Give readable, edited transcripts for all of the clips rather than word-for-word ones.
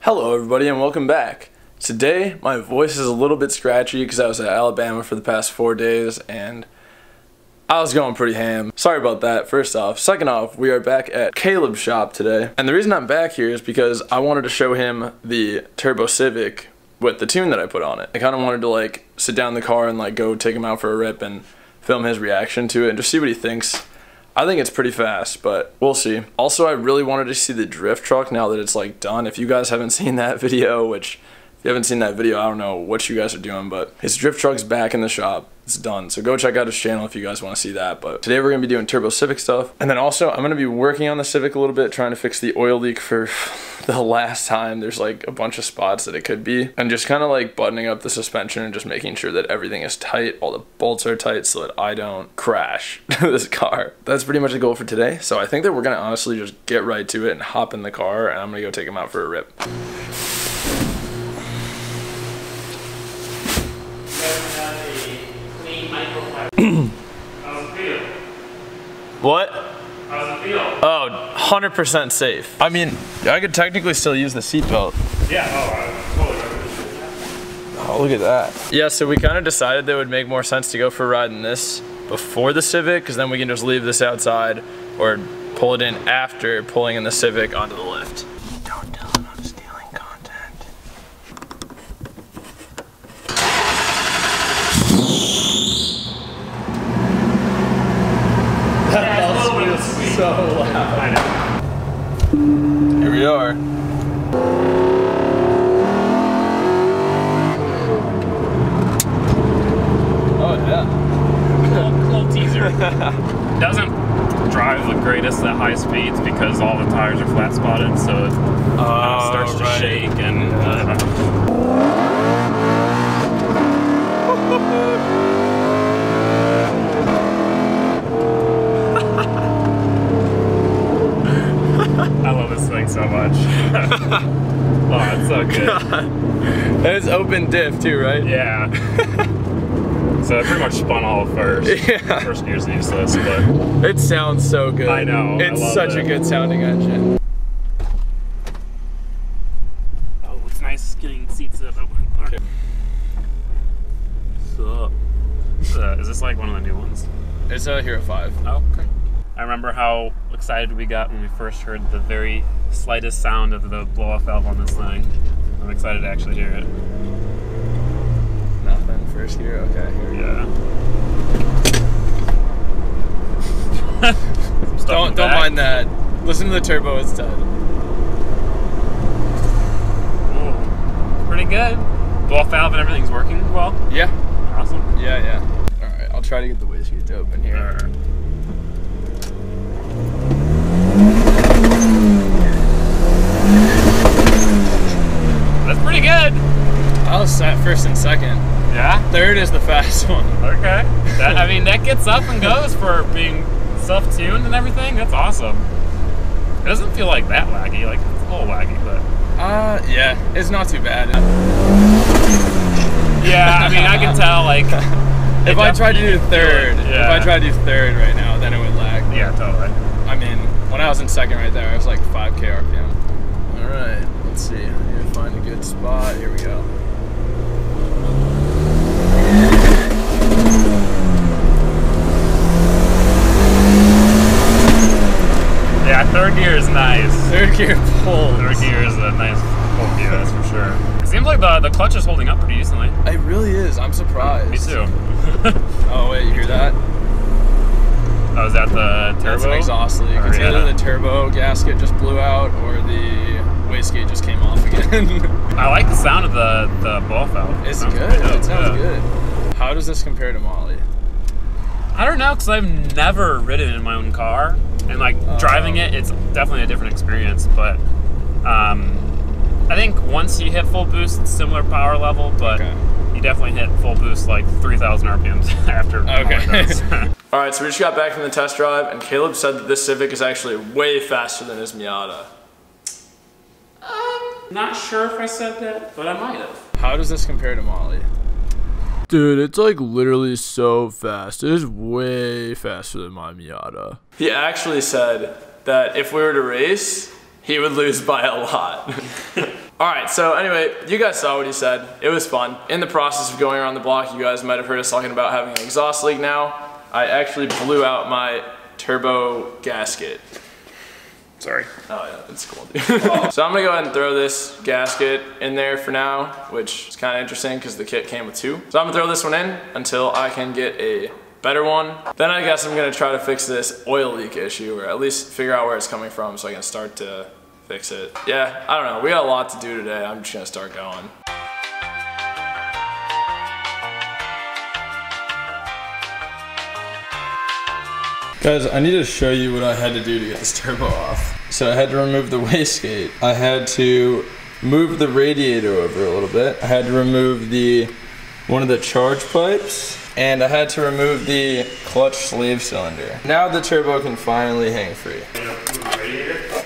Hello everybody and welcome back. Today my voice is a little bit scratchy because I was at Alabama for the past 4 days and I was going pretty ham. Sorry about that, first off. Second off, we are back at Caleb's shop today. And the reason I'm back here is because I wanted to show him the Turbo Civic with the tune that I put on it. I kind of wanted to sit down in the car and go take him out for a rip and film his reaction to it and just see what he thinks. I think it's pretty fast, but we'll see. Also, I really wanted to see the drift truck now that it's done. If you guys haven't seen that video, which if you haven't seen that video, I don't know what you guys are doing, but his drift truck's back in the shop. It's done. So go check out his channel if you guys want to see that. But today we're going to be doing Turbo Civic stuff. And then also I'm going to be working on the Civic a little bit, trying to fix the oil leak for the last time. There's a bunch of spots that it could be. And just kind of buttoning up the suspension and just making sure that everything is tight. All the bolts are tight so that I don't crash this car. That's pretty much the goal for today. So I think that we're going to honestly just get right to it and hop in the car. And I'm going to go take him out for a rip. How's it feel? What? How's it feel? Oh, 100% safe. I mean, I could technically still use the seatbelt. Yeah, I totally recommend. Oh, look at that. Yeah, so we kind of decided that it would make more sense to go for a ride in this before the Civic, because then we can just leave this outside or pull it in after pulling in the Civic onto the lift. Don't tell him I'm stealing content. So loud. Here we are. Oh yeah. Little teaser. Doesn't drive the greatest at high speeds because all the tires are flat spotted, so it starts to shake and. I love this thing so much. Oh, it's so good. God. And it's open diff too, right? Yeah. So I pretty much spun all first. Yeah. First gear's useless, but it sounds so good. I know. It's such a good sounding engine. Oh, it's nice getting seats up. Okay. So, is this one of the new ones? It's a Hero 5. Oh, okay. I remember how excited we got when we first heard the very slightest sound of the blow-off valve on this thing. I'm excited to actually hear it. Nothing. First gear. Okay. Here we go. Yeah. Don't mind that. Listen to the turbo. It's done. Ooh, pretty good. Blow-off valve and everything's working well. Yeah. Awesome. Yeah. All right. I'll try to get the wastegate to open here. All right. That's pretty good. I was sat first and second. Yeah? Third is the fast one. Okay. I mean, that gets up and goes for being self-tuned and everything. That's awesome. It doesn't feel like that laggy. It's a little laggy, but... yeah. It's not too bad. Yeah, I mean, I can tell, if I tried to do third, yeah. if I tried to do third right now, then it would lag. Yeah, totally. I mean, when I was in second right there, I was 5K RPM. All right, let's see. I need to find a good spot. Here we go. Yeah, third gear is nice. Third gear pulls. Third gear is a nice pull gear, that's for sure. It seems like the clutch is holding up pretty decently. It really is. I'm surprised. Me too. Oh, wait, you hear that? Oh, is that the turbo? That's an exhaust leak. It's either the turbo gasket just blew out or the wastegate just came off again. I like the sound of the blow-off valve. It's good. It sounds good. How does this compare to Molly? I don't know, because I've never ridden in my own car. And driving it, it's definitely a different experience. But I think once you hit full boost, it's similar power level, but you definitely hit full boost 3,000 RPMs after. Okay. All right, so we just got back from the test drive, and Caleb said that this Civic is actually way faster than his Miata. Not sure if I said that, but I might have. How does this compare to Molly? Dude, it's literally so fast. It is way faster than my Miata. He actually said that if we were to race, he would lose by a lot. Alright, so anyway, you guys saw what he said. It was fun. In the process of going around the block, you guys might have heard us talking about having an exhaust leak now. I actually blew out my turbo gasket. Sorry. Oh yeah, it's cool, dude. So I'm gonna go ahead and throw this gasket in there for now, which is kind of interesting because the kit came with two. So I'm gonna throw this one in until I can get a better one. Then I guess I'm gonna try to fix this oil leak issue, or at least figure out where it's coming from so I can start to fix it. Yeah, I don't know. We got a lot to do today. I'm just gonna start going. Guys, I need to show you what I had to do to get this turbo off. So I had to remove the wastegate. I had to move the radiator over a little bit. I had to remove one of the charge pipes, and I had to remove the clutch sleeve cylinder. Now the turbo can finally hang free.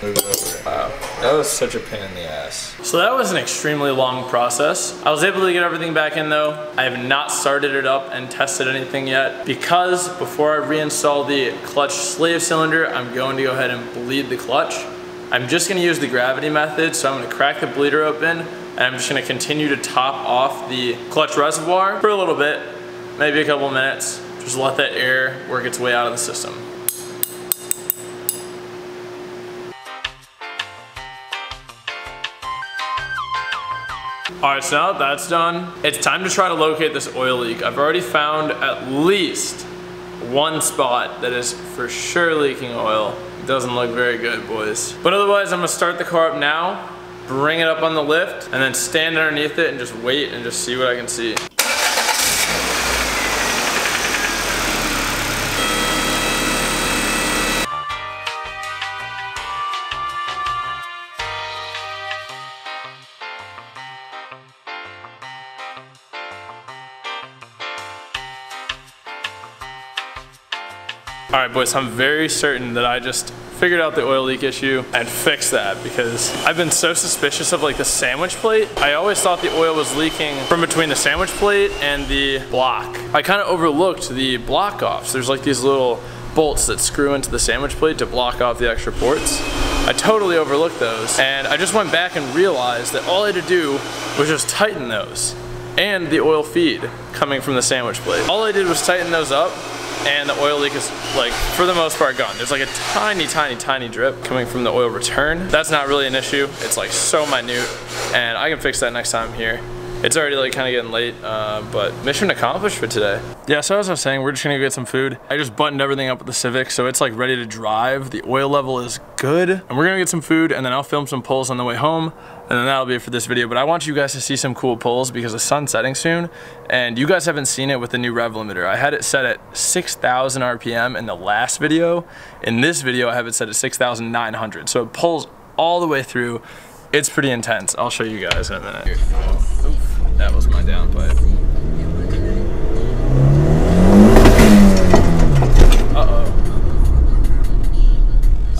Move it over. Wow, that was such a pain in the ass. So that was an extremely long process. I was able to get everything back in though. I have not started it up and tested anything yet because before I reinstall the clutch sleeve cylinder, I'm going to go ahead and bleed the clutch. I'm just gonna use the gravity method, so I'm gonna crack the bleeder open and I'm just gonna continue to top off the clutch reservoir for a little bit, maybe a couple minutes. Just let that air work its way out of the system. Alright, so now that that's done, it's time to try to locate this oil leak. I've already found at least one spot that is for sure leaking oil. It doesn't look very good, boys. But otherwise, I'm gonna start the car up now, bring it up on the lift, and then stand underneath it and just wait and just see what I can see. Alright boys, I'm very certain that I just figured out the oil leak issue and fixed that because I've been so suspicious of like the sandwich plate. I always thought the oil was leaking from between the sandwich plate and the block. I kind of overlooked the block offs. There's like these little bolts that screw into the sandwich plate to block off the extra ports. I totally overlooked those, and I just went back and realized that all I had to do was just tighten those and the oil feed coming from the sandwich plate. All I did was tighten those up, and the oil leak is, like, for the most part gone. There's like a tiny drip coming from the oil return. That's not really an issue. It's like so minute, and I can fix that next time here. It's already like kind of getting late, but mission accomplished for today. Yeah, so as I was saying, we're just gonna go get some food. I just buttoned everything up with the Civic, so it's like ready to drive. The oil level is good, and we're gonna get some food, and then I'll film some pulls on the way home, and then that'll be it for this video. But I want you guys to see some cool pulls because the sun's setting soon, and you guys haven't seen it with the new rev limiter. I had it set at 6,000 RPM in the last video. In this video, I have it set at 6,900, so it pulls all the way through. It's pretty intense. I'll show you guys in a minute. Oof. That was my downpipe. Uh-oh.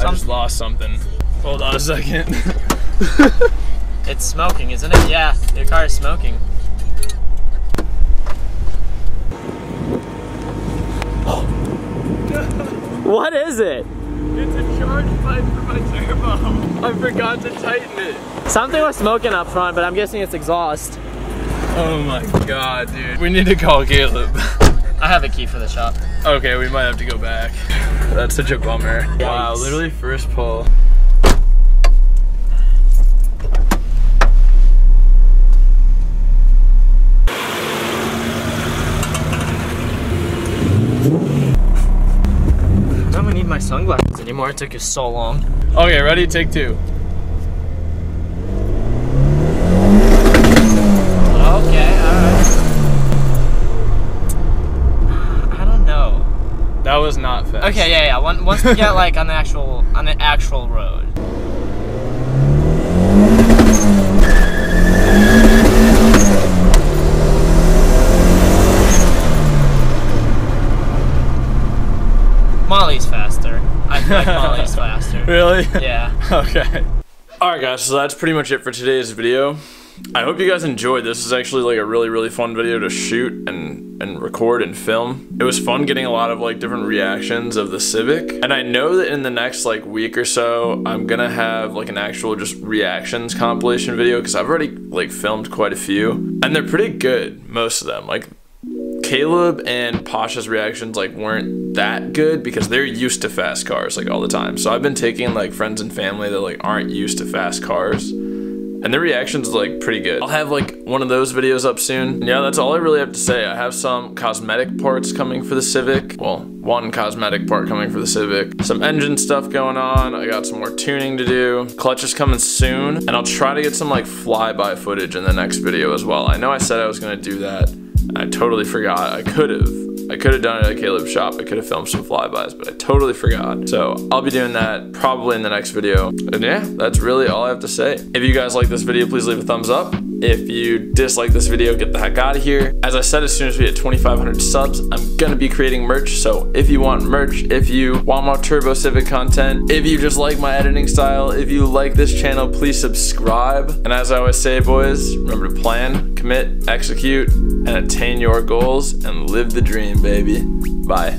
I just lost something. Hold on a second. It's smoking, isn't it? Yeah, your car is smoking. What is it? It's a charge pipe for my turbo. I forgot to tighten it. Something was smoking up front, but I'm guessing it's exhaust. Oh my god, dude. We need to call Caleb. I have a key for the shop. Okay, we might have to go back. That's such a bummer. Yikes. Wow, literally first pull. I don't even need my sunglasses anymore. It took you so long. Okay, ready? Take two. Okay, alright. I don't know. That was not fast. Okay, yeah. Once we get like on the actual road. Molly's faster. I feel like Molly's faster. Really? Yeah. Okay. Alright guys, so that's pretty much it for today's video. I hope you guys enjoyed. This is actually like a really fun video to shoot and record and film. It was fun getting a lot of like different reactions of the Civic. And I know that in the next like week or so, I'm gonna have like an actual just reactions compilation video because I've already like filmed quite a few. And they're pretty good, most of them. Like Caleb and Pasha's reactions like weren't that good because they're used to fast cars like all the time. So I've been taking like friends and family that like aren't used to fast cars, and their reactions are like pretty good. I'll have like one of those videos up soon. And yeah, that's all I really have to say. I have some cosmetic parts coming for the Civic. Well, one cosmetic part coming for the Civic. Some engine stuff going on. I got some more tuning to do. Clutch is coming soon. And I'll try to get some like flyby footage in the next video as well. I know I said I was gonna do that. I totally forgot. I could have done it at Caleb's shop. I could have filmed some flybys, but I totally forgot. So I'll be doing that probably in the next video. And yeah, that's really all I have to say. If you guys like this video, please leave a thumbs up. If you dislike this video, get the heck out of here. As I said, as soon as we hit 2,500 subs, I'm gonna be creating merch. So if you want merch, if you want more Turbo Civic content, if you just like my editing style, if you like this channel, please subscribe. And as I always say, boys, remember to plan, commit, execute, and attain your goals and live the dream, baby. Bye.